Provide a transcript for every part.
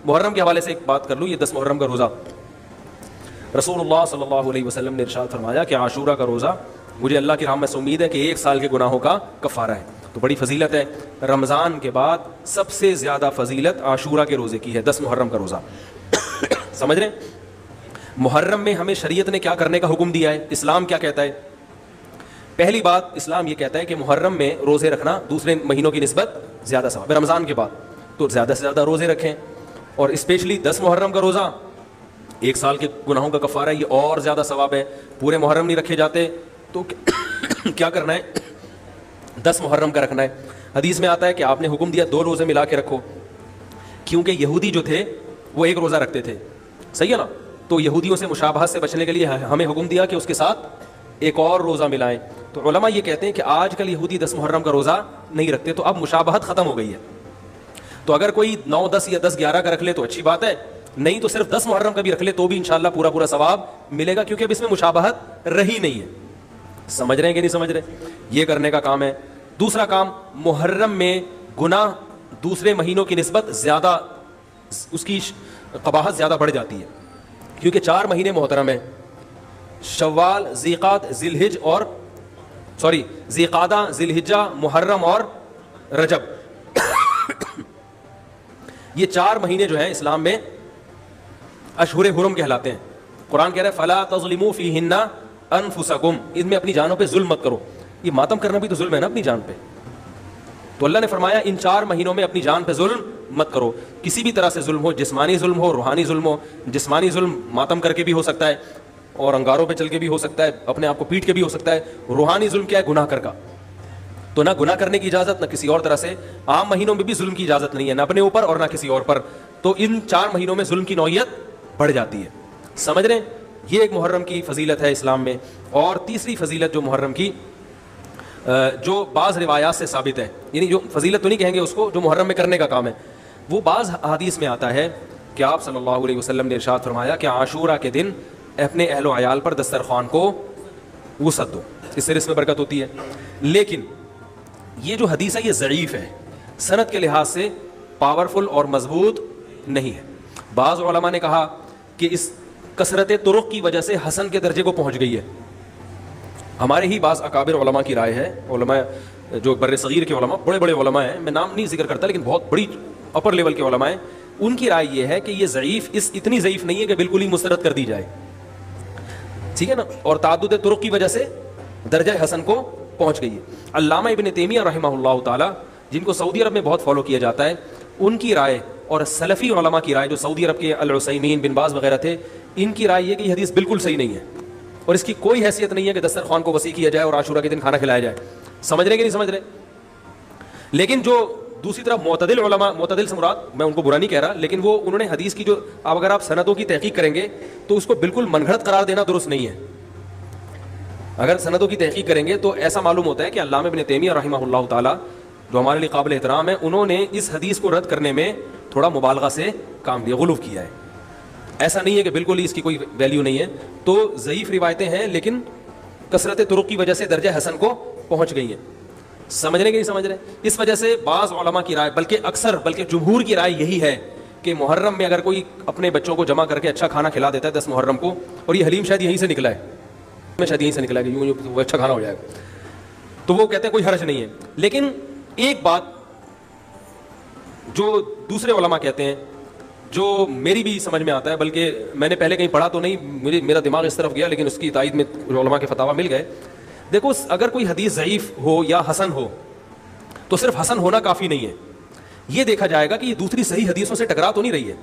محرم کے حوالے سے ایک بات کر لوں, یہ 10 محرم کا روزہ, رسول اللہ صلی اللہ علیہ وسلم نے ارشاد فرمایا کہ عاشورہ کا روزہ مجھے اللہ کی رحمت سے امید ہے کہ 1 سال کے گناہوں کا کفارہ ہے. تو بڑی فضیلت ہے. رمضان کے بعد سب سے زیادہ فضیلت عاشورہ کے روزے کی ہے, 10 محرم کا روزہ. سمجھ رہے ہیں؟ محرم میں ہمیں شریعت نے کیا کرنے کا حکم دیا ہے, اسلام کیا کہتا ہے؟ پہلی بات, اسلام یہ کہتا ہے کہ محرم میں روزے رکھنا دوسرے مہینوں کی نسبت زیادہ ثواب ہے. رمضان کے بعد تو زیادہ سے زیادہ روزے رکھیں, اور اسپیشلی 10 محرم کا روزہ 1 سال کے گناہوں کا کفارہ ہے, یہ اور زیادہ ثواب ہے. پورے محرم نہیں رکھے جاتے تو کیا کرنا ہے, 10 محرم کا رکھنا ہے. حدیث میں آتا ہے کہ آپ نے حکم دیا 2 روزے ملا کے رکھو, کیونکہ یہودی جو تھے وہ 1 روزہ رکھتے تھے, صحیح ہے نا. تو یہودیوں سے مشابہت سے بچنے کے لیے ہمیں حکم دیا کہ اس کے ساتھ ایک اور روزہ ملائیں. تو علماء یہ کہتے ہیں کہ آج کل یہودی 10 محرم کا روزہ نہیں رکھتے, تو اب مشابہت ختم ہو گئی ہے. تو اگر کوئی 9, 10 یا 10, 11 کا رکھ لے تو اچھی بات ہے, نہیں تو صرف 10 محرم کا بھی رکھ لے تو بھی انشاءاللہ پورا ثواب ملے گا, کیونکہ اب اس میں مشابہت رہی نہیں ہے. سمجھ رہے ہیں کہ نہیں سمجھ رہے؟ یہ کرنے کا کام ہے. دوسرا کام, محرم میں گناہ دوسرے مہینوں کی نسبت زیادہ, اس کی قباحت زیادہ بڑھ جاتی ہے, کیونکہ 4 مہینے محترم ہیں, شوال, ذی قعدہ, ذی الحجہ, محرم اور رجب. یہ 4 مہینے جو ہیں اسلام میں اشہر حرم کہلاتے ہیں. قرآن کہہ رہا ہے فلا تظلموا فیہن انفسکم, ان میں اپنی جانوں پہ ظلم مت کرو. یہ ماتم کرنا بھی تو ظلم ہے نا اپنی جان پہ. تو اللہ نے فرمایا ان 4 مہینوں میں اپنی جان پہ ظلم مت کرو. کسی بھی طرح سے ظلم ہو, جسمانی ظلم ہو, روحانی ظلم ہو. جسمانی ظلم ماتم کر کے بھی ہو سکتا ہے, اور انگاروں پہ چل کے بھی ہو سکتا ہے, اپنے آپ کو پیٹ کے بھی ہو سکتا ہے. روحانی ظلم کیا ہے؟ گناہ کر کا. تو نہ گناہ کرنے کی اجازت, نہ کسی اور طرح سے. عام مہینوں میں بھی ظلم کی اجازت نہیں ہے, نہ اپنے اوپر اور نہ کسی اور پر. تو ان 4 مہینوں میں ظلم کی نوعیت بڑھ جاتی ہے. سمجھ رہے ہیں؟ یہ ایک محرم کی فضیلت ہے اسلام میں. اور تیسری فضیلت جو محرم کی, جو بعض روایات سے ثابت ہے, یعنی جو فضیلت تو نہیں کہیں گے اس کو, جو محرم میں کرنے کا کام ہے, وہ بعض حدیث میں آتا ہے کہ آپ صلی اللہ علیہ وسلم نے ارشاد فرمایا کہ عاشورہ کے دن اپنے اہل و عیال پر دسترخوان کو وسعت دو, اس سے رزق میں برکت ہوتی ہے. لیکن یہ جو حدیث ہے یہ ضعیف ہے, سند کے لحاظ سے پاورفل اور مضبوط نہیں ہے. بعض علماء نے کہا کہ اس کثرت طرق کی وجہ سے حسن کے درجے کو پہنچ گئی ہے. ہمارے ہی بعض اکابر علماء کی رائے ہے, علماء جو بر صغیر کے علماء, بڑے بڑے علماء ہیں, میں نام نہیں ذکر کرتا لیکن بہت بڑی اپر لیول کے علماء ہیں, ان کی رائے یہ ہے کہ یہ ضعیف, اتنی ضعیف نہیں ہے کہ بالکل ہی مسترد کر دی جائے, ٹھیک ہے نا. اور تعدد طرق کی وجہ سے درجہ حسن کو پہنچ گئی ہے. علامہ ابن تیمیہ رحمہ اللہ تعالی, جن کو سعودی عرب میں بہت فالو کیا جاتا ہے, ان کی رائے اور سلفی علماء کی رائے, جو سعودی عرب کے العثیمین, بن باز وغیرہ تھے, ان کی رائے یہ کہ یہ حدیث بالکل صحیح نہیں ہے, اور اس کی کوئی حیثیت نہیں ہے کہ دسترخوان کو وسیع کیا جائے اور عاشورہ کے دن کھانا کھلایا جائے. سمجھ رہے کہ نہیں سمجھ رہے؟ لیکن جو دوسری طرف معتدل علماء, معتدل سے مراد میں ان کو برا نہیں کہہ رہا, لیکن وہ انہوں نے حدیث کی جو, اب اگر آپ سندوں کی تحقیق کریں گے تو اس کو بالکل من گھڑت قرار دینا درست نہیں ہے. اگر سندوں کی تحقیق کریں گے تو ایسا معلوم ہوتا ہے کہ علامہ ابن تیمیہ رحمہ اللہ تعالی, جو ہمارے لیے قابل احترام ہے, انہوں نے اس حدیث کو رد کرنے میں تھوڑا مبالغہ سے کام لیا, غلو کیا ہے. ایسا نہیں ہے کہ بالکل ہی اس کی کوئی ویلیو نہیں ہے. تو ضعیف روایتیں ہیں لیکن کثرت طرق کی وجہ سے درجہ حسن کو پہنچ گئی ہیں. سمجھ رہے کہ نہیں سمجھ رہے؟ اس وجہ سے بعض علماء کی رائے, بلکہ اکثر, بلکہ جمہور کی رائے یہی ہے کہ محرم میں اگر کوئی اپنے بچوں کو جمع کر کے اچھا کھانا کھلا دیتا ہے 10 محرم کو, اور یہ حلیم شاید یہیں سے نکلا ہے, شاید یہیں سے نکلا ہے کہ وہ اچھا کھانا ہو جائے گا, تو وہ کہتے ہیں کوئی حرج نہیں ہے. لیکن ایک بات جو دوسرے علماء کہتے ہیں, جو میری بھی سمجھ میں آتا ہے, بلکہ میں نے پہلے کہیں پڑھا تو نہیں, میرا دماغ اس طرف گیا, لیکن اس کی تائید میں علماء کے فتاوی مل گئے. دیکھو, اگر کوئی حدیث ضعیف ہو یا حسن ہو تو صرف حسن ہونا کافی نہیں ہے, یہ دیکھا جائے گا کہ یہ دوسری صحیح حدیثوں سے ٹکرا تو نہیں رہی ہے.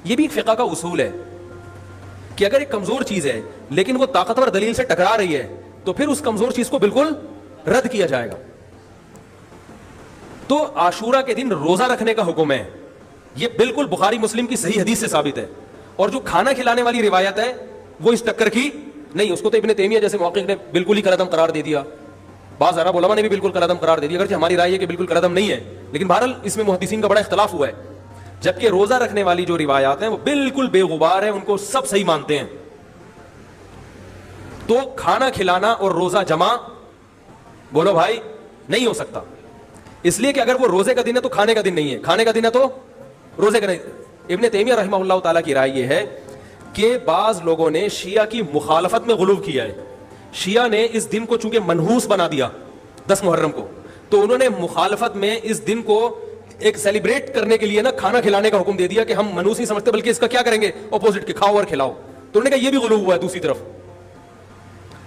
یہ بھی ایک فقہ کا اصول ہے کہ اگر ایک کمزور چیز ہے لیکن وہ طاقتور دلیل سے ٹکرا رہی ہے تو پھر اس کمزور چیز کو بالکل رد کیا جائے گا. تو عاشورہ کے دن روزہ رکھنے کا حکم ہے, یہ بالکل بخاری مسلم کی صحیح حدیث سے ثابت ہے. اور جو کھانا کھلانے والی روایت ہے وہ اس ٹکر کی نہیں, اس کو تو ابن تیمیہ جیسے محقق نے بالکل ہی کالعدم قرار دے دیا, بعض عرب علماء نے بھی بالکل کالعدم قرار دے دیا, اگرچہ ہماری رائے ہے کہ بالکل کالعدم نہیں ہے, لیکن بہرحال اس میں محدثین کا بڑا اختلاف ہوا ہے. جبکہ روزہ رکھنے والی جو روایات ہیں وہ بالکل بے غبار ہیں, ان کو سب صحیح مانتے ہیں. تو کھانا کھلانا اور روزہ جمع, بولو بھائی, نہیں ہو سکتا, اس لیے کہ اگر وہ روزے کا دن ہے تو کھانے کا دن نہیں ہے, کھانے کا دن ہے تو روزے کا نہیں. ابن تیمیہ رحمہ اللہ تعالیٰ کی رائے یہ ہے کہ بعض لوگوں نے شیعہ کی مخالفت میں غلو کیا ہے. شیعہ نے اس دن کو چونکہ منحوس بنا دیا 10 محرم کو, تو انہوں نے مخالفت میں اس دن کو ایک سیلیبریٹ کرنے کے لیے نا کھانا کھلانے کا حکم دے دیا کہ ہم منحوس نہیں سمجھتے بلکہ اس کا کیا کریں گے, اپوزٹ کے کھاؤ اور کھلاؤ. تو انہوں نے کہا یہ بھی غلو ہوا ہے دوسری طرف.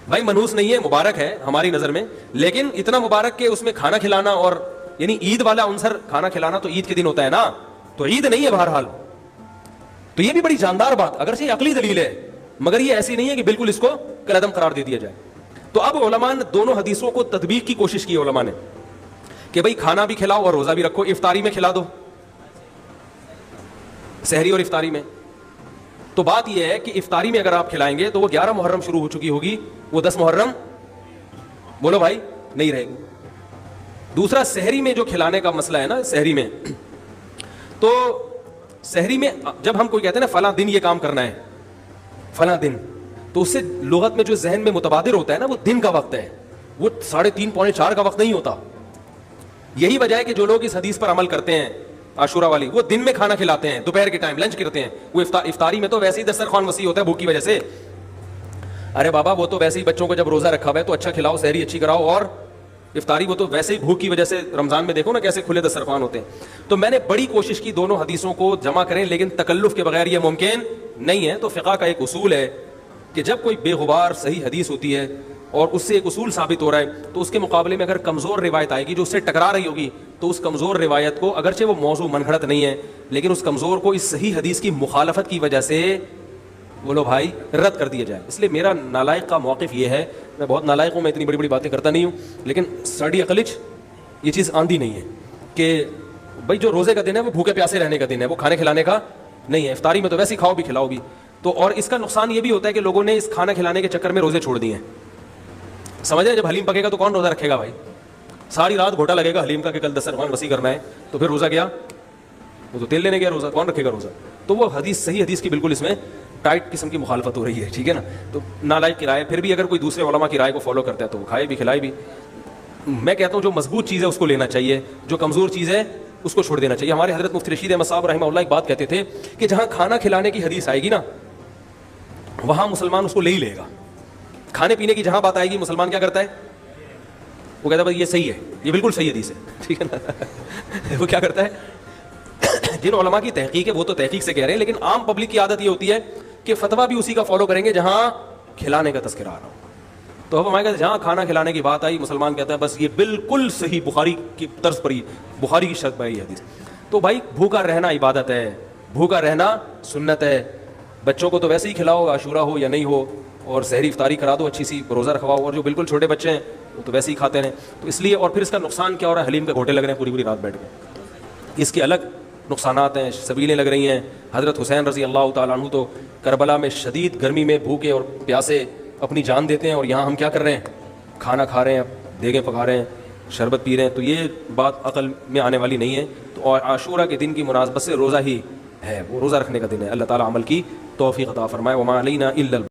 بھائی منحوس نہیں ہے, مبارک ہے ہماری نظر میں, لیکن اتنا مبارک کہ اس میں کھانا کھلانا اور یعنی عید والا عنصر کھانا کھلانا تو عید کے دن ہوتا ہے نا, تو عید نہیں ہے بہرحال. تو یہ بھی بڑی جاندار بات, اگرچہ یہ عقلی دلیل ہے مگر یہ ایسی نہیں ہے کہ بالکل اس کو کالعدم قرار دے دیا جائے. تو اب علماء نے دونوں حدیثوں کو تطبیق کی کوشش کی علماء نے کہ بھئی کھانا بھی کھلاؤ اور روزہ بھی رکھو, افطاری میں کھلا دو, سحری اور افطاری میں. تو بات یہ ہے کہ افطاری میں اگر آپ کھلائیں گے تو وہ 11 محرم شروع ہو چکی ہوگی, وہ 10 محرم بولو بھائی نہیں رہے گی. دوسرا سحری میں جو کھلانے کا مسئلہ ہے نا, سحری میں تو سحری میں جب ہم کوئی کہتے ہیں نا فلاں دن یہ کام کرنا ہے فلاں دن, تو اس سے لغت میں جو ذہن میں متبادر ہوتا ہے نا وہ دن کا وقت ہے, وہ 3:30 پونے 4 کا وقت نہیں ہوتا. یہی وجہ ہے کہ جو لوگ اس حدیث پر عمل کرتے ہیں عاشورہ والی, وہ دن میں کھانا کھلاتے ہیں, دوپہر کے ٹائم لنچ کرتے ہیں. وہ افطاری میں تو ویسے ہی دسترخوان وسیع ہوتا ہے بھوک کی وجہ سے. ارے بابا وہ تو ویسے ہی بچوں کو جب روزہ رکھا ہوا ہے تو اچھا کھلاؤ, سحری اچھی کراؤ, اور افطاری وہ تو ویسے ہی بھوک کی وجہ سے رمضان میں دیکھو نا کیسے کھلے دسترخوان ہوتے ہیں. تو میں نے بڑی کوشش کی دونوں حدیثوں کو جمع کریں, لیکن تکلف کے بغیر یہ ممکن نہیں ہے. تو فقہ کا ایک اصول ہے کہ جب کوئی بے غبار صحیح حدیث ہوتی ہے اور اس سے ایک اصول ثابت ہو رہا ہے, تو اس کے مقابلے میں اگر کمزور روایت آئے گی جو اس سے ٹکرا رہی ہوگی, تو اس کمزور روایت کو, اگرچہ وہ موضوع من گھڑت نہیں ہے, لیکن اس کمزور کو اس صحیح حدیث کی مخالفت کی وجہ سے بولو بھائی رد کر دیا جائے. اس لیے میرا نالائق کا موقف یہ ہے, میں بہت نالائق ہوں, میں اتنی بڑی بڑی باتیں کرتا نہیں ہوں, لیکن سڑی عقلچ یہ چیز آندھی نہیں ہے کہ بھائی جو روزے کا دن ہے وہ بھوکے پیاسے رہنے کا دن ہے, وہ کھانے کھلانے کا نہیں ہے. افطاری میں تو ویسے ہی کھاؤ بھی کھلاؤ بھی. تو اور اس کا نقصان یہ بھی ہوتا ہے کہ لوگوں نے اس کھانا کھلانے کے چکر میں روزے چھوڑ دیے ہیں. سمجھ رہے, جب حلیم پکے گا تو کون روزہ رکھے گا بھائی, ساری رات گھوٹا لگے گا حلیم کا کہ کل دسترخوان وسیع کرنا ہے, تو پھر روزہ گیا, وہ تو تیل لینے گیا, روزہ کون رکھے گا روزہ. تو وہ حدیث صحیح حدیث کی بالکل اس میں ٹائٹ قسم کی مخالفت ہو رہی ہے, ٹھیک ہے نا. تو نالائق کی رائے, پھر بھی اگر کوئی دوسرے علماء کی رائے کو فالو کرتا ہے تو وہ کھائے بھی کھلائے بھی. میں کہتا ہوں جو مضبوط چیز ہے اس کو لینا چاہیے, جو کمزور چیز ہے اس کو چھوڑ دینا چاہیے. ہمارے حضرت مفتی رشید احمد صاحب رحمہ اللہ ایک بات کہتے تھے کہ جہاں کھانا کھلانے کی حدیث آئے گی نا وہاں مسلمان اس کو لے ہی لے گا. کھانے پینے کی جہاں بات آئے گی مسلمان کیا کرتا ہے, وہ کہتا ہے بھائی یہ صحیح ہے, یہ بالکل صحیح حدیث ہے, ٹھیک ہے نا. وہ کیا کرتا ہے, جن علماء کی تحقیق ہے وہ تو تحقیق سے کہہ رہے ہیں, لیکن عام پبلک کی عادت یہ ہوتی ہے کہ فتویٰ بھی اسی کا فالو کریں گے جہاں کھلانے کا تذکرہ آ رہا ہو. تو اب ہمارے کہتے جہاں کھانا کھلانے کی بات آئی مسلمان کہتا ہے بس یہ بالکل صحیح بخاری کی طرز پر ہی, بخاری کی شرط پر یہ حدیث. تو بھائی بھوکا رہنا عبادت ہے, بھوکا رہنا سنت ہے. بچوں کو تو ویسے ہی کھلاؤ عاشورہ ہو یا نہیں ہو, اور سحری افطاری کرا دو اچھی سی, روزہ رکھواؤ, اور جو بالکل چھوٹے بچے ہیں وہ تو ویسے ہی کھاتے ہیں. تو اس لیے, اور پھر اس کا نقصان کیا ہو رہا ہے, حلیم کے گھوٹے لگ رہے ہیں پوری پوری رات بیٹھ کے, اس کے الگ نقصانات ہیں, سبیلیں لگ رہی ہیں. حضرت حسین رضی اللہ تعالیٰ عنہ تو کربلا میں شدید گرمی میں بھوکے اور پیاسے اپنی جان دیتے ہیں, اور یہاں ہم کیا کر رہے ہیں, کھانا کھا رہے ہیں, دیگیں پکا رہے ہیں, شربت پی رہے ہیں. تو یہ بات عقل میں آنے والی نہیں ہے. تو عاشورہ کے دن کی مناسبت سے روزہ ہی ہے, وہ روزہ رکھنے کا دن ہے. اللہ تعالیٰ عمل کی توفیق عطا فرمائے. وما علینا الا